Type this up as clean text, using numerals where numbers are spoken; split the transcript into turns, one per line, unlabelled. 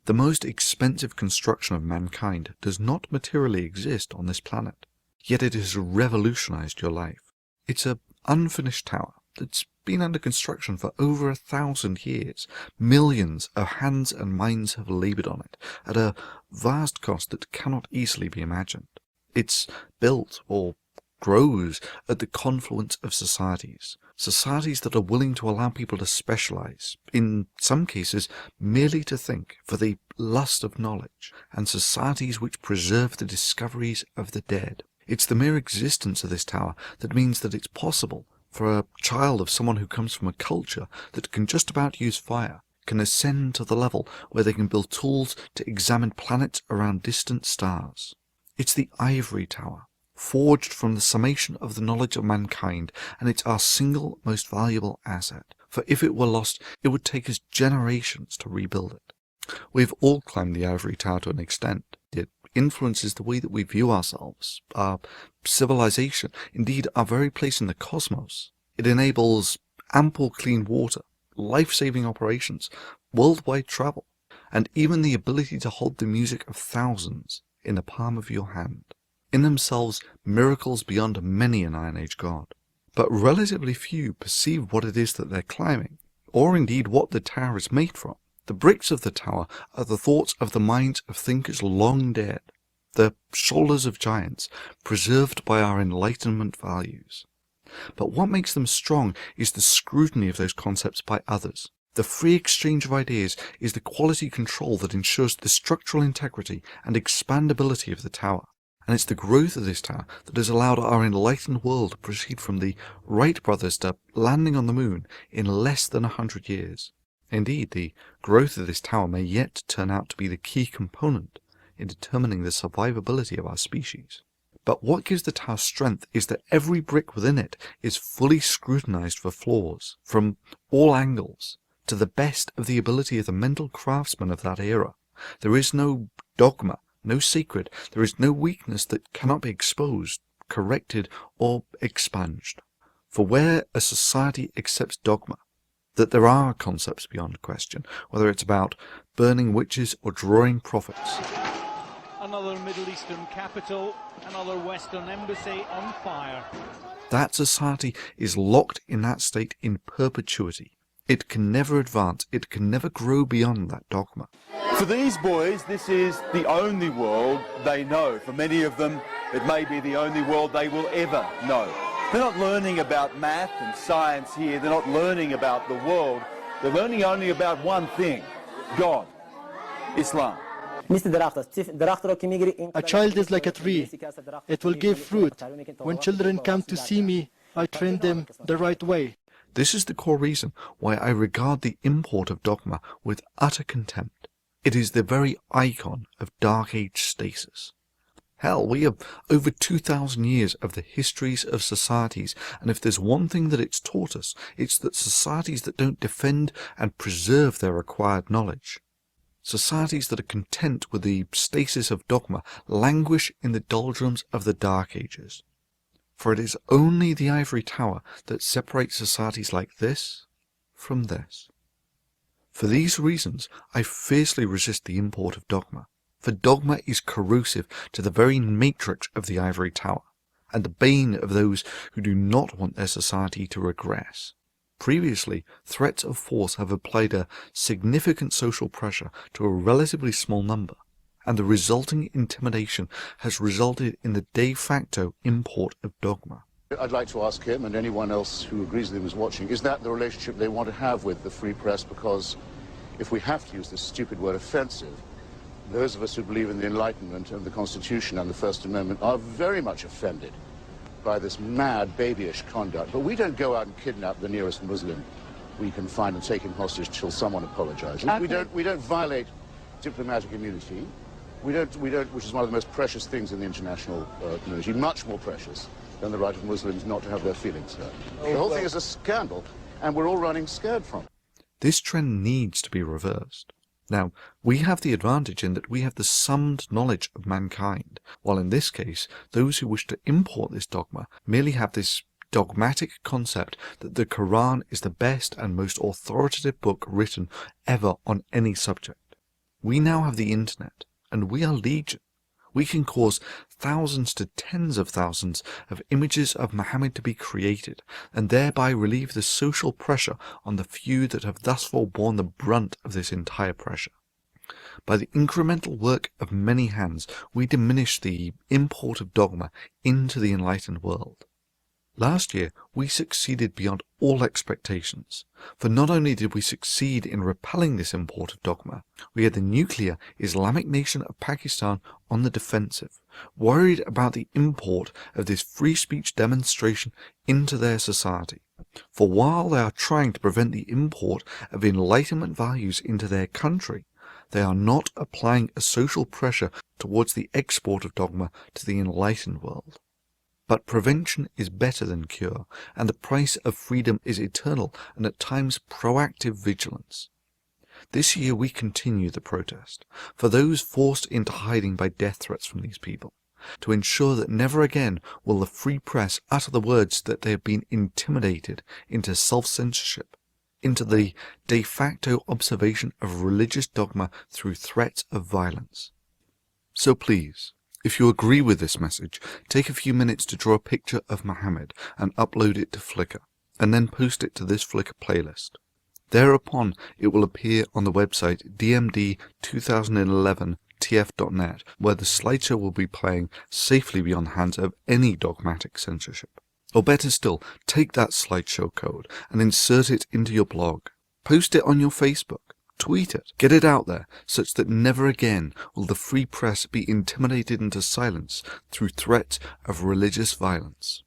The most expensive construction of mankind does not materially exist on this planet, yet it has revolutionized your life. It's an unfinished tower that's been under construction for over 1,000 years. Millions of hands and minds have labored on it at a vast cost that cannot easily be imagined. It's built or grows at the confluence of societies that are willing to allow people to specialize, in some cases merely to think, for the lust of knowledge, and societies which preserve the discoveries of the dead. It's the mere existence of this tower that means that it's possible for a child of someone who comes from a culture that can just about use fire, can ascend to the level where they can build tools to examine planets around distant stars. It's the ivory tower, forged from the summation of the knowledge of mankind, and it's our single most valuable asset, for if it were lost, it would take us generations to rebuild it. We've all climbed the ivory tower to an extent. It influences the way that we view ourselves, our civilization, indeed our very place in the cosmos. It enables ample clean water, life-saving operations, worldwide travel, and even the ability to hold the music of thousands in the palm of your hand. In themselves, miracles beyond many an Iron Age god. But relatively few perceive what it is that they're climbing, or indeed what the tower is made from. The bricks of the tower are the thoughts of the minds of thinkers long dead, the shoulders of giants, preserved by our Enlightenment values. But what makes them strong is the scrutiny of those concepts by others. The free exchange of ideas is the quality control that ensures the structural integrity and expandability of the tower. And it's the growth of this tower that has allowed our enlightened world to proceed from the Wright brothers to landing on the moon in less than 100 years. Indeed, the growth of this tower may yet turn out to be the key component in determining the survivability of our species. But what gives the tower strength is that every brick within it is fully scrutinized for flaws, from all angles, to the best of the ability of the mental craftsmen of that era. There is no dogma, no secret, there is no weakness that cannot be exposed, corrected, or expunged. For where a society accepts dogma, that there are concepts beyond question, whether it's about burning witches or drawing prophets.
Another Middle Eastern capital, another Western embassy on fire.
That society is locked in that state in perpetuity. It can never advance, it can never grow beyond that dogma.
For these boys, this is the only world they know. For many of them, it may be the only world they will ever know. They're not learning about math and science here. They're not learning about the world. They're learning only about one thing: God, Islam.
A child is like a tree. It will give fruit. When children come to see me, I train them the right way.
This is the core reason why I regard the import of dogma with utter contempt. It is the very icon of Dark Age stasis. Hell, we have over 2,000 years of the histories of societies, and if there's one thing that it's taught us, it's that societies that don't defend and preserve their acquired knowledge, societies that are content with the stasis of dogma, languish in the doldrums of the Dark Ages. For it is only the ivory tower that separates societies like this from this. For these reasons, I fiercely resist the import of dogma, for dogma is corrosive to the very matrix of the ivory tower, and the bane of those who do not want their society to regress. Previously, threats of force have applied a significant social pressure to a relatively small number, and the resulting intimidation has resulted in the de facto import of dogma.
I'd like to ask him and anyone else who agrees with him is watching, is that the relationship they want to have with the free press? Because if we have to use this stupid word offensive, those of us who believe in the Enlightenment and the Constitution and the First Amendment are very much offended by this mad, babyish conduct. But we don't go out and kidnap the nearest Muslim we can find and take him hostage till someone apologizes. We don't violate diplomatic immunity. We don't, which is one of the most precious things in the international community, much more precious than the right of Muslims not to have their feelings hurt. The whole thing is a scandal, and we're all running scared from it.
This trend needs to be reversed. Now, we have the advantage in that we have the summed knowledge of mankind, while in this case, those who wish to import this dogma merely have this dogmatic concept that the Quran is the best and most authoritative book written ever on any subject. We now have the internet, and we are legion. We can cause thousands to tens of thousands of images of Mohammed to be created, and thereby relieve the social pressure on the few that have thus far borne the brunt of this entire pressure. By the incremental work of many hands, we diminish the import of dogma into the enlightened world. Last year, we succeeded beyond all expectations, for not only did we succeed in repelling this import of dogma, we had the nuclear Islamic nation of Pakistan on the defensive, worried about the import of this free speech demonstration into their society. For while they are trying to prevent the import of Enlightenment values into their country, they are not applying a social pressure towards the export of dogma to the enlightened world. But prevention is better than cure, and the price of freedom is eternal and at times proactive vigilance. This year we continue the protest, for those forced into hiding by death threats from these people, to ensure that never again will the free press utter the words that they have been intimidated into self-censorship, into the de facto observation of religious dogma through threats of violence. So please, if you agree with this message, take a few minutes to draw a picture of Mohammed and upload it to Flickr, and then post it to this Flickr playlist. Thereupon it will appear on the website dmd2011tf.net, where the slideshow will be playing safely beyond the hands of any dogmatic censorship. Or better still, take that slideshow code and insert it into your blog. Post it on your Facebook. Tweet it. Get it out there such that never again will the free press be intimidated into silence through threats of religious violence.